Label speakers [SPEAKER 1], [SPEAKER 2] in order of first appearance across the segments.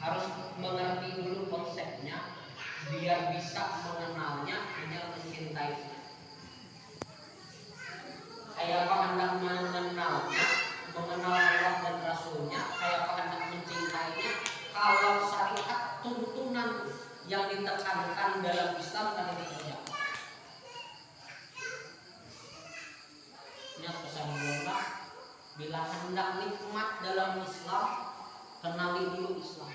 [SPEAKER 1] harus mengerti dulu konsepnya biar bisa mengenalnya, hanya mencintainya. Kayak apa hendak mengenalnya, mengenal Allah dan Rasulnya, kayak apa hendak mencintainya. Kalau syariat tuntunan yang ditekankan dalam Islam tadi dikerjakan. Ingat pesan Buddha, bila hendak nikmat dalam Islam, kenali dulu Islam.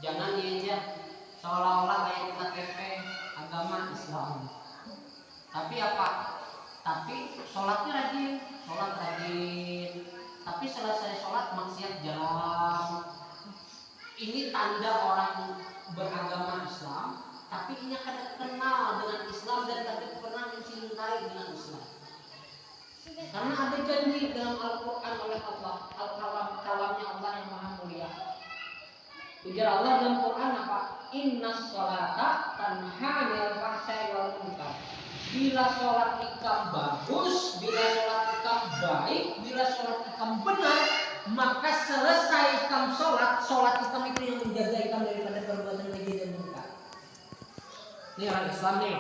[SPEAKER 1] Jangan diajak seolah-olah kayak KTP agama Islam. Tapi apa? Tapi sholatnya rajin, sholat rajin. Tapi selesai sholat maksiat jalan. Ini tanda orang beragama Islam, tapi ini akan kenal dengan Islam dan tidak pernah mencintai dengan Islam. Karena ada janji dalam Al-Quran oleh Allah, kalamnya Allah yang maha mulia. Ujar Allah dalam Quran apa? Innas sholata tanha 'anil fahsya'i wal munkar. Bila sholat ikam bagus, bila sholat ikam baik, bila sholat ikam benar, maka selesai ikam sholat ikam itu yang menjaga ikam daripada perbuatan keji dan munkar. Ini orang Islam nih.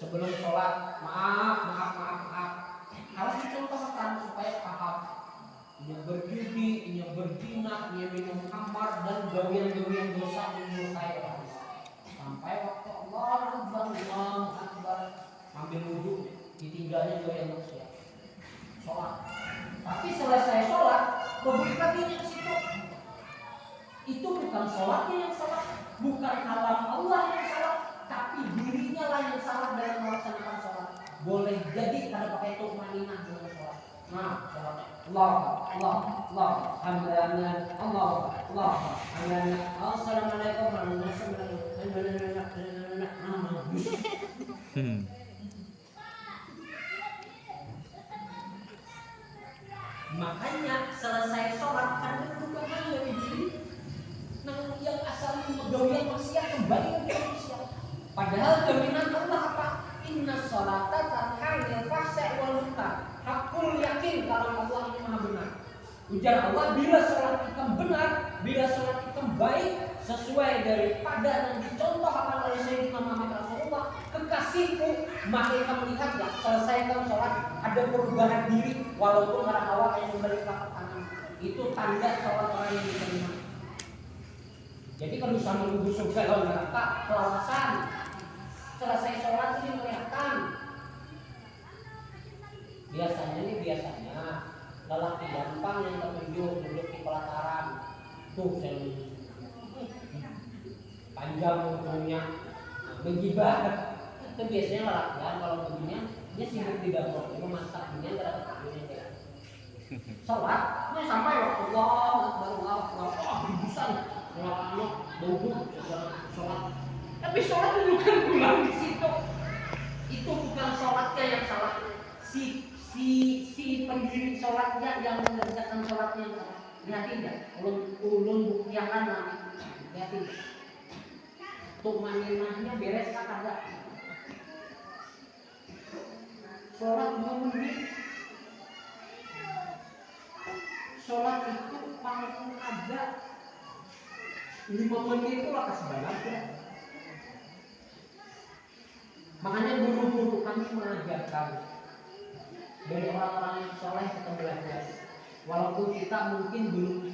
[SPEAKER 1] Sebelum sholat, maaf, harus dicontohkan supaya paham. Ia berjudi, ia berzina, ia minum khamar dan gawian-gawian dosa menyukai orang. Sampai waktu Allah Akbar ambil wudhu, ditinggalnya gawian maksiat. Sholat. Tapi selesai sholat, kembali lagi ke situ. Itu bukan sholatnya yang salah, bukan kalam Allah yang salah, tapi dirinya lah yang salah dalam melaksanakan sholat. Boleh jadi kada pakai tumaninah dalam sholat. Nah, sholatnya Allah, hamdalah, Allah, hamdalah, assalamualaikum warahmatullahi wabarakatuh. Makanya selesai sholat kan perubahan dari diri. Nah, yang asalnya gawian maksiat kembali ke maksiat. Padahal jaminan Allah apa? Inna sholata tanha 'anil fahsya'i wal munkar. Hakul yakin kalau Allah ini maha benar. Ujar Allah, bila sholat ikam benar, bila sholat ikam baik, sesuai daripada yang dicontoh akan oleh Sayyidina Muhammad Rasulullah, kekasihku, maka ikam lihat ya, selesai ikam sholat ada perubahan diri, walaupun arah awal yang kembali telapak tangan. Itu tanda sholat orang yang diterima. Jadi kalau bisa menuju surga lawan neraka, kelawasan. Selesai sholat ini melihatkan. Biasanya lelaki gampang yang tertunjuk duduk di pelataran. Tuh saya panjang ujungnya, menggibah. Itu biasanya lelaki kan kalau begini dia sibuk di dapur, itu masak ini antara tetangga. Sholat, ini sampai waktu Allah berbusan, Allah duduk sholat. Tapi sholat itu bukan pulang di situ. Itu bukan sholatnya yang salah. Si pendiri sholatnya yang mengerjakan sholatnya yang salah. Lihat tidak? Ulun buktiakan nanti. Lihat tidak? Tumaninahnya beres kah kagak? Sholat 2 menit. Sholat itu paling ada 5 menit itu lah kesebalan ya. Makanya guru-guru kami mengajarkan dari orang-orang yang soleh kita belajar. Walaupun kita mungkin belum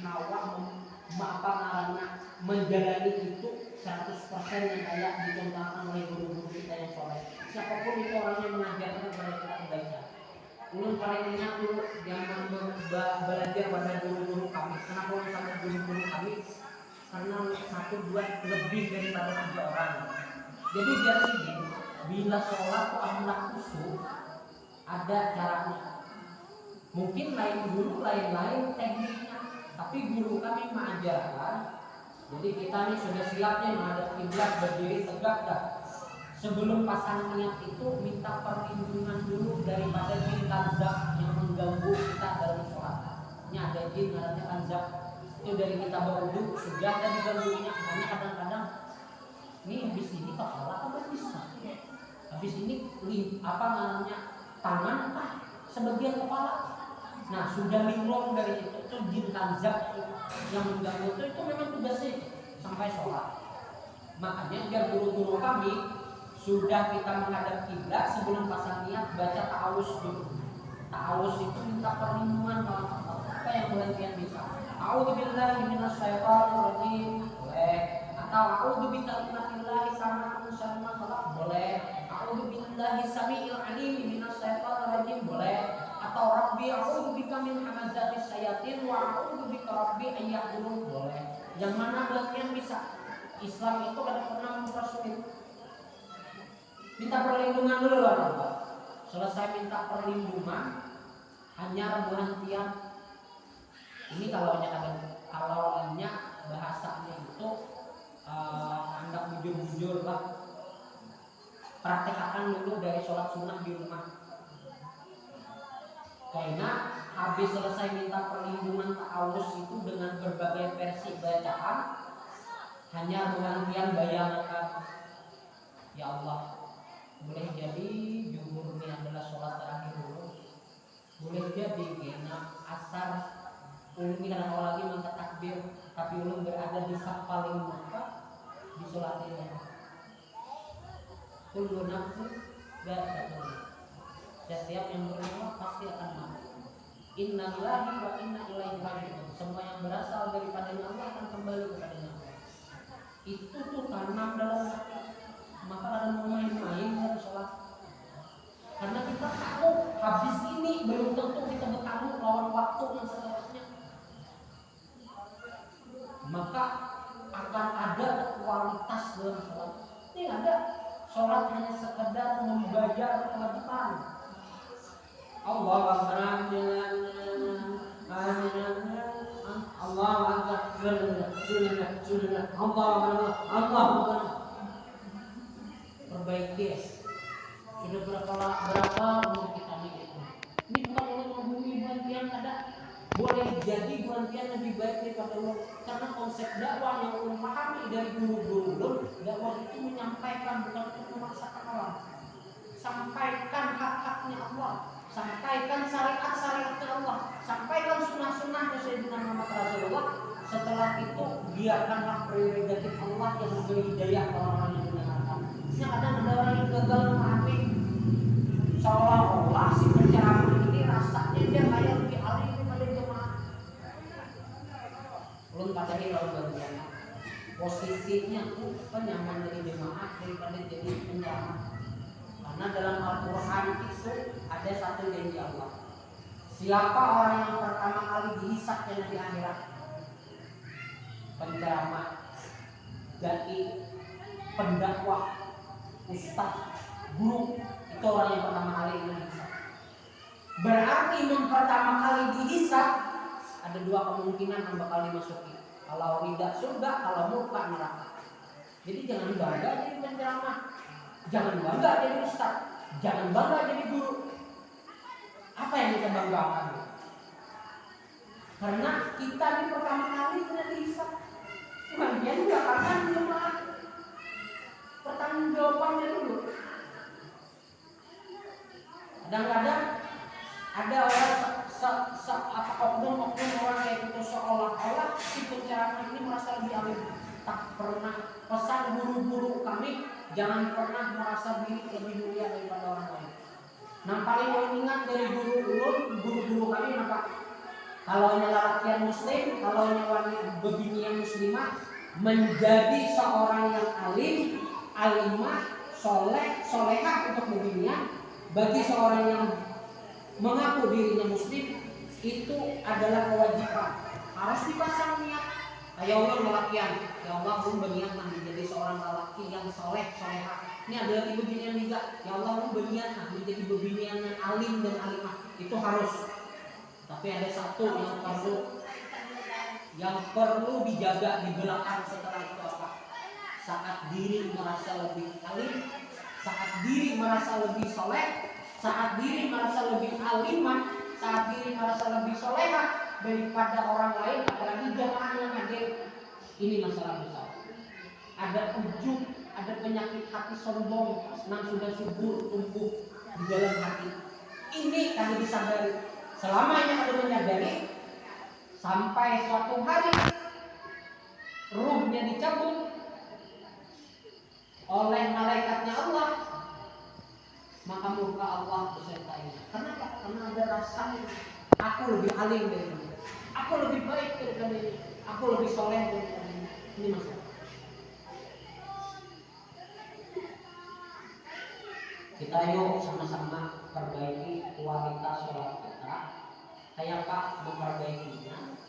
[SPEAKER 1] menjalani itu 100% yang kayak dicontohkan oleh guru-guru kita yang soleh. Siapapun itu orang yang mengajarkan kepada kita kebaikan. Ulun paling ingat dulu zaman belajar pada guru-guru kami. Kenapa ulun sama guru-guru kami? Karena 1-2 lebih daripada 3 orang. Jadi dari sini bila sholat tuh akhlak khusyuk ada caranya. Mungkin lain guru lain tekniknya, tapi guru kami mengajarkan. Jadi kita nih sudah siapnya menghadap kiblat, berdiri tegak dah. Sebelum pasang niat itu minta perlindungan dulu daripada jin kanzak yang mengganggu kita dalam sholat. Ini ada jin namanya kanzak. Itu dari kita berwudu sudah ada diganggunya. Karena kadang-kadang ini habis ini kepala apa bisa? Habis ini tangan apa sebagian kepala. Nah sudah linglung dari itu jin kanzab yang mengganggu itu memang tugasnya sampai sholat. Makanya biar guru-guru kami sudah kita menghadap kiblat sebelum pasang niat baca ta'awuz dulu. Ta'awuz itu minta perlindungan kalau apa yang kalian bisa. A'udzubillahi minasyaitonir rajim boleh, atau a'udzubikalimatillahit tammati min khalaq boleh, a'udzubillahi samiil alim minasyaitonir rajim boleh, atau rabbi a'udzubika min hamazatis syayatin wa a'udzubika rabbi an yahdurun boleh. Yang mana kalian bisa. Islam itu ada pernah mempersulit. Minta perlindungan dulu Bapak. Selesai minta perlindungan, hanya rembulan. Ini kalau bahasanya itu hendak bujur-bujur lah. Praktekkan dulu dari sholat sunnah di rumah. Karena habis selesai minta perlindungan ta'awuz itu dengan berbagai versi bacaan, hanya bergantian bayangkan, ya Allah, boleh jadi jumhur ini adalah sholat terakhir dulu, boleh jadi kena asar ulun ini kadang lagi mengangkat takbir, tapi ulun berada di saf paling muka di sholat ini. Kullu nafsin dha'iqatul maut. Setiap yang bernyawa pasti akan mati. Inna lillahi wa inna ilaihi raji'un. Semua yang berasal daripada Allah akan kembali kepada Allah. Itu tuh tanam dalam hati. Maka ada mau main-main dari sholat. Karena kita tahu habis ini belum tentu kita bertemu lawan waktu yang seterusnya. Maka akan ada kualitas dalam sholat. Ini ada sholat hanya sekedar membaca kewajiban. Allah Akbar, Allah Akbar, Allah Akbar. Perbaiki. Sudah berapa umur kita itu? Ini bukan untuk menghubungi bantian ada. Boleh jadi bantian lebih baik daripada Allah. Karena konsep dakwah yang ulun pahami dari guru-guru ulun, dakwah itu menyampaikan bukan untuk memaksakan orang. Sampaikan hak-haknya Allah. Sampaikan syariat-syariatnya Allah, sampaikan sunnah-sunnahnya Sayyidina Muhammad Rasulullah. Setelah itu biarkanlah prerogatif Allah yang memberi hidayah ke orang-orang yang mendengarkan. Ini kadang ada orang yang gagal memahami, seolah-olah si penceramah ini rasanya dia kayak lebih alim daripada jemaah. Belum padahal kalau bagian posisinya bukan nyaman dari jemaah daripada jadi penceramah. Karena dalam Al-Quran itu ada satu janji Allah. Siapa orang yang pertama kali dihisab di akhirat? Penceramah, dai, pendakwah, ustaz, guru. Itu orang yang pertama kali dihisab. Berarti yang pertama kali dihisab ada dua kemungkinan yang bakal dimasuki. Kalau tidak surga, kalau murka neraka. Jadi jangan bangga jadi penceramah. Jangan bangga jadi ustaz, jangan bangga jadi guru. Apa yang kita banggakan? Karena kita di pertama kali tidak dihisab. Bagian juga akan jemaah. Pertanggung jawabannya dulu. Kadang-kadang ada orang oknum orang yang itu seolah-olah si penceramah ini merasa lebih alim. Tak pernah pesan guru-guru kami, jangan pernah merasa diri lebih mulia daripada orang lain. Nah paling yang ingat dari guru-guru kami maka kalau laki-laki muslim, kalau wanita bebini yang muslimah menjadi seorang yang alim, alimah, soleh, solehah untuk bebinian. Bagi seorang yang mengaku dirinya muslim itu adalah kewajiban, harus dipasang niat. Ya Allah lelakian, ya Allah pun berniat menjadi seorang lelaki yang soleh, solehah. Ini adalah bebinian juga. Ya Allah pun berniat menjadi bebinian yang alim dan alimah. Itu harus. Tapi ada satu yang perlu dijaga di belakang setelah itu apa? Saat diri merasa lebih alim, saat diri merasa lebih soleh, saat diri merasa lebih alimah, saat diri merasa lebih solehah daripada orang lain, apalagi jamaah yang hadir. Ini masalah besar. Ada ujub, ada penyakit hati sombong yang sudah subur tumbuh di dalam hati. Ini kami disadari. Selamanya ada menyadari sampai suatu hari ruhnya dicabut oleh malaikatnya Allah, maka murka Allah besertanya. Kenapa? Karena ada rasa aku lebih alim dari ini, aku lebih baik daripada ini, aku lebih soleh daripada ini. Ini masalah. Kita yuk sama-sama perbaiki kualitas sholat kita. Kayak Pak memperbaikinya,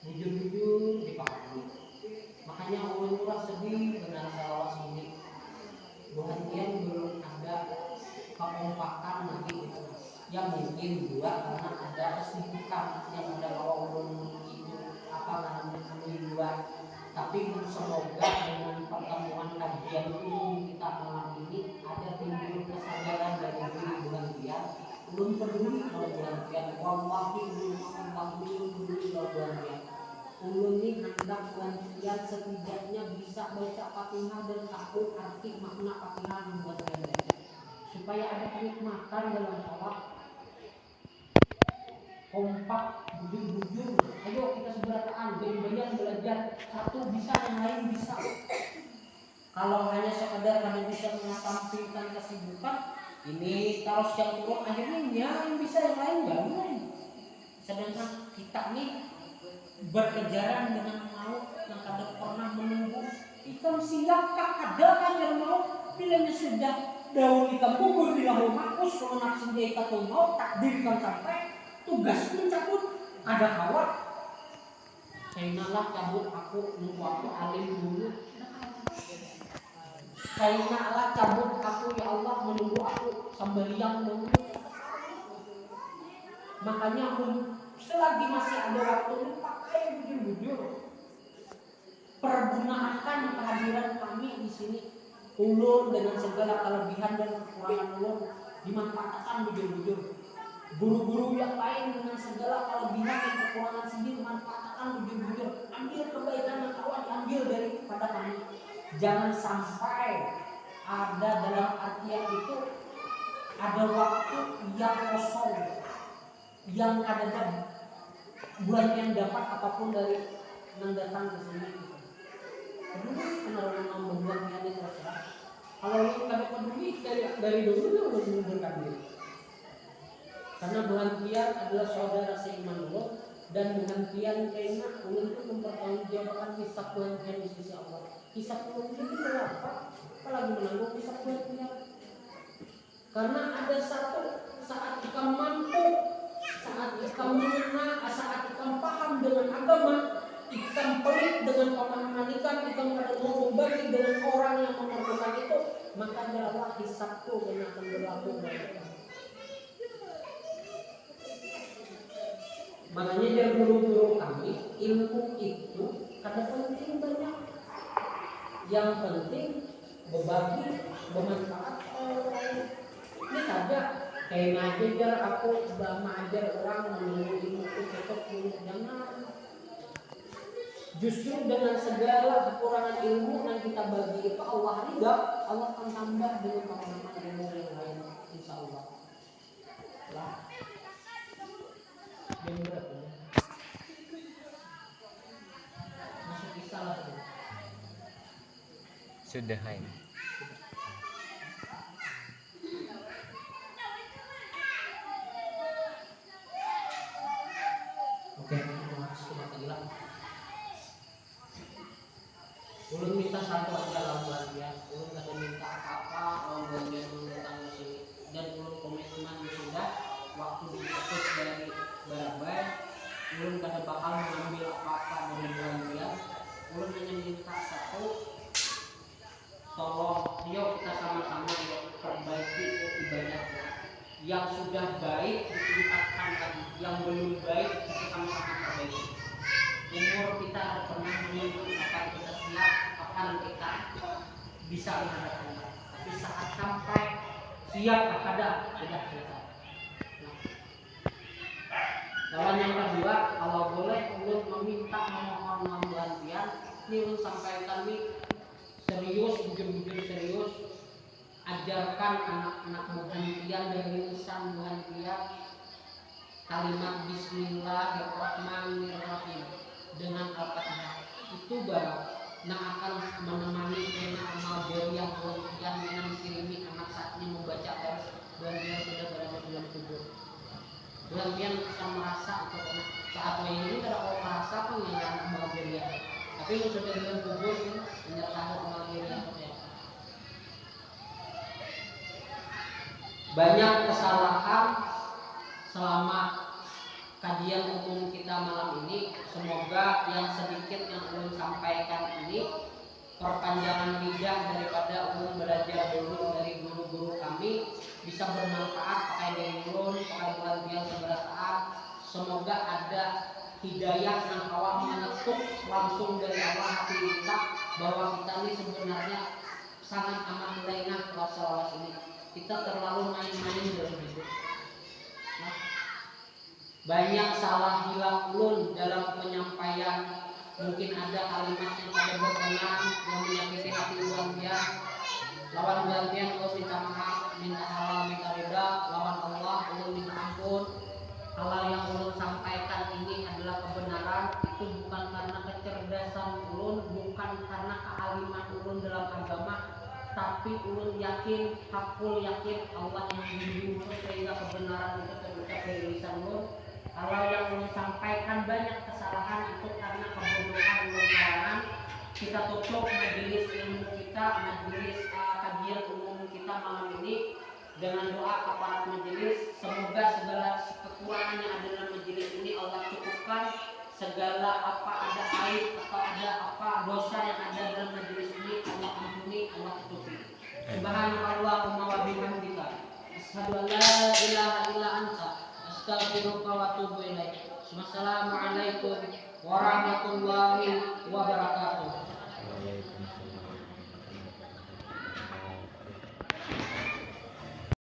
[SPEAKER 1] jujur-jujur dipahami. Makanya ulun murah sedih dengan salawat ini. Bukan belum ada kekompakan lagi itu. Yang mungkin juga karena ada kesibukan yang ada bahwa ulun itu apa namanya kami dua. Tapi semoga dengan pertemuan kajian ini kita malam ini ada timbul kesadaran dari diri bulan dia. Ulun peduli kalau bulan dia. Wallahi ulun peduli kalau bulan dia. Ulun ini hendak bulan setidaknya bisa baca Fatihah dan tahu arti makna Fatihah membuat dia supaya ada kenikmatan dalam sholat. Kompak, bujur-bujur, ayo kita seberataan, bayang belajar, satu bisa yang lain bisa. Kalau hanya sekedar kami bisa menampilkan kesibukan, ini terus yang turun akhirnya yang bisa yang lain jangan. Sedangkan kita nih berkejaran dengan maut yang kadang pernah menunggu. Ikan siapkah ada kan yang mau? Bilangnya sudah daun ikan gugur di lahir makus, kalau nak senjata ikan mau takdirkan sampai. Tugas pun cabut, ada kawat. Kainalah cabut aku, nunggu aku alim dulu. Kainalah cabut aku ya Allah, menunggu aku sembeliang dulu. Makanya selagi masih ada waktu, pakai bujur-bujur. Pergunakan kehadiran kami di sini. Ulun dengan segala kelebihan dan kekurangan ulun dimanfaatkan bujur-bujur. Guru-guru yang lain dengan segala kelebihan dan kekurangan sendiri manfaatkan bujur-bujur. Ambil kebaikan yang kawan, diambil daripada kami. Jangan sampai ada dalam artian itu ada waktu yang kosong, yang ada bulan yang dapat apapun dari yang datang ke sini. Peduli penerima membuat ini terserah. Kalau ini kami peduli dari dulu dia udah mengundurkan diri. Karena berhentian adalah saudara seiman Allah dan berhentian karena ulun itu mempertanggungjawabkan hisab berhentian di sisi Allah. Hisab ulun itu berapa? Apalagi menanggung hisab berhentian. Karena ada satu saat kita mampu, saat kita mengenal, saat kita paham dengan agama, kita pelit dengan pemahaman ikan, kita mau berbagi dengan orang yang memerlukan itu, maka adalah hisabku yang akan berlaku bagi kita. Makanya dari guru-guru kami, ilmu itu kadang penting banyak. Yang penting berbagi, bermanfaat orang lain. Ini saja kayak ngajar aku sudah mengajar orang menurut ilmu itu cocok dulu, jangan. Justru dengan segala kekurangan ilmu yang kita bagi itu Allah ridha, Allah akan tambah dengan pengalaman ilmu yang lain, insya Allah. Lah. Yang berat ya. Masuk kisah lah ya.
[SPEAKER 2] Sudah hai.
[SPEAKER 1] Oke, cuma hilang. Ulun minta satu aja lawan dia. Ulun gak ada minta apa-apa lawan dia dulu datang ke sini. Dan ulun komitmen sudah waktu diutus dari Barabai, ulun kada bakal mengambil apa-apa dari dia. Ulun hanya minta satu, tolong yuk kita sama-sama yuk perbaiki ibadah yang sudah baik ditingkatkan lagi, yang belum baik kita sama-sama perbaiki. Umur kita pernah menunggu kapan kita siap, kapan kita bisa menghadapi. Tapi saat sampai siap ada sudah selesai. Lawan yang kedua, kalau boleh ulun meminta memohon perhatian, ini ulun sampaikan nih serius, bujur-bujur serius, ajarkan anak-anak berhentian dari lisan berhentian kalimat Bismillahirrahmanirrahim dengan Al-Fatihah itu baru yang akan menemani pena amal jariah yang dikirimi anak saatnya membaca terus dan dia sudah berada di dalam kubur. Dan dia akan merasa atau saat ini kalau merasa kan yang amal jariah, tapi yang sudah di dalam kubur itu menyertakan amal jariah. Banyak kesalahan selama kajian umum kita malam ini. Semoga yang sedikit yang ulun sampaikan ini perpanjangan lidah daripada ulun belajar dulu dari guru-guru kami bisa bermanfaat pakai dari ulun, pakai bulan biang seberasaan. Semoga ada hidayah yang awal mengetuk langsung dari awal hati kita bahwa kita ini sebenarnya sangat amat lengah lawas ini. Kita terlalu main-main dalam hidup. Nah, banyak salah hilang ulun dalam penyampaian. Mungkin ada kalimat yang tidak berkenan yang menyakiti hati ulun dia. Lawan gantian ulun minta maaf, minta halal, minta ridha. Lawan Allah ulun minta ampun. Halal yang ulun sampaikan ini adalah kebenaran. Itu bukan karena kecerdasan ulun, bukan karena kealiman ulun dalam agama, tapi ulun yakin, hakul yakin Allah yang membimbing ulun sehingga kebenaran itu terucap dari lisan ulun. Kalau yang ulun sampaikan banyak kesalahan itu karena kebodohan ulun kalangan. Kita tutup majelis ilmu kita, majelis kajian umum kita malam ini dengan doa kepada majelis. Semoga segala kekurangan yang ada dalam majelis ini Allah cukupkan. Segala apa ada aib atau ada apa dosa yang ada dalam majelis ini Allah ampuni, Allah tutupi. Subhanallahumma wa bihamdika asyhadu an la ilaha illa anta astaghfiruka wa atubu ilaik. Wassalamualaikum warahmatullahi